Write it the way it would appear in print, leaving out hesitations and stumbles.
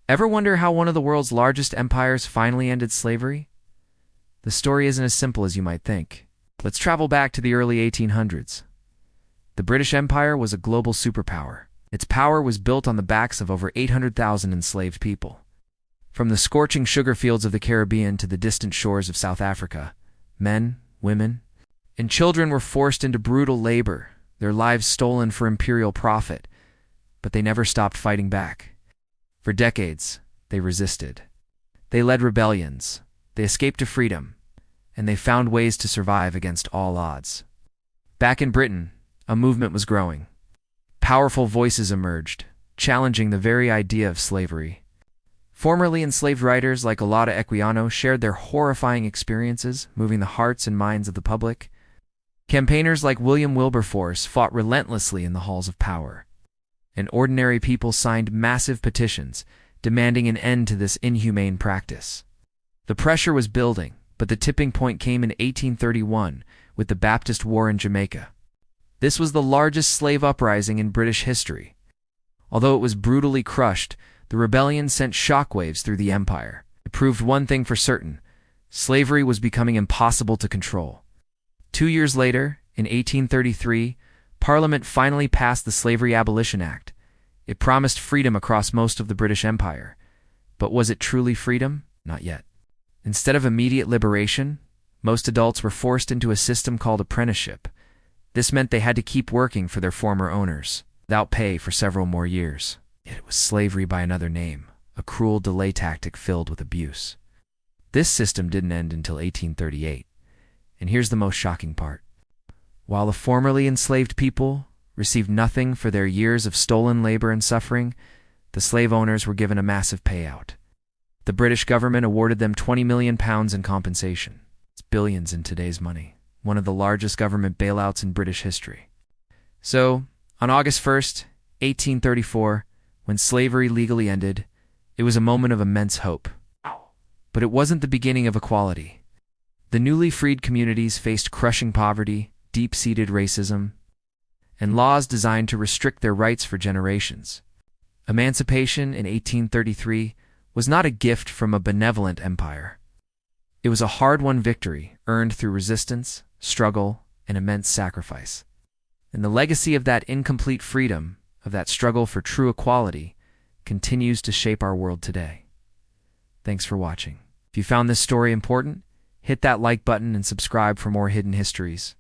Ever wonder how one of the world's largest empires finally ended slavery? The story isn't as simple as you might think. Let's travel back to the early 1800s. The British Empire was a global superpower. Its power was built on the backs of over 800,000 enslaved people. From the scorching sugar fields of the Caribbean to the distant shores of South Africa, men, women, and children were forced into brutal labor, their lives stolen for imperial profit, but they never stopped fighting back. For decades, they resisted. They led rebellions, they escaped to freedom, and they found ways to survive against all odds. Back in Britain, a movement was growing. Powerful voices emerged, challenging the very idea of slavery. Formerly enslaved writers like Olaudah Equiano shared their horrifying experiences, moving the hearts and minds of the public. Campaigners like William Wilberforce fought relentlessly in the halls of power. And ordinary people signed massive petitions, demanding an end to this inhumane practice. The pressure was building, but the tipping point came in 1831 with the Baptist War in Jamaica. This was the largest slave uprising in British history. Although it was brutally crushed, the rebellion sent shockwaves through the empire. It proved one thing for certain: slavery was becoming impossible to control. 2 years later, in 1833, Parliament finally passed the Slavery Abolition Act. It promised freedom across most of the British Empire. But was it truly freedom? Not yet. Instead of immediate liberation, most adults were forced into a system called apprenticeship. This meant they had to keep working for their former owners, without pay for several more years. Yet it was slavery by another name, a cruel delay tactic filled with abuse. This system didn't end until 1838. And here's the most shocking part. While the formerly enslaved people received nothing for their years of stolen labor and suffering, the slave owners were given a massive payout. The British government awarded them £20 million in compensation. It's billions in today's money, one of the largest government bailouts in British history. So, on August 1st, 1834, when slavery legally ended, it was a moment of immense hope. But it wasn't the beginning of equality. The newly freed communities faced crushing poverty, deep-seated racism, and laws designed to restrict their rights for generations. Emancipation in 1833 was not a gift from a benevolent empire. It was a hard-won victory earned through resistance, struggle, and immense sacrifice. And the legacy of that incomplete freedom, of that struggle for true equality, continues to shape our world today. Thanks for watching. If you found this story important, hit that like button and subscribe for more hidden histories.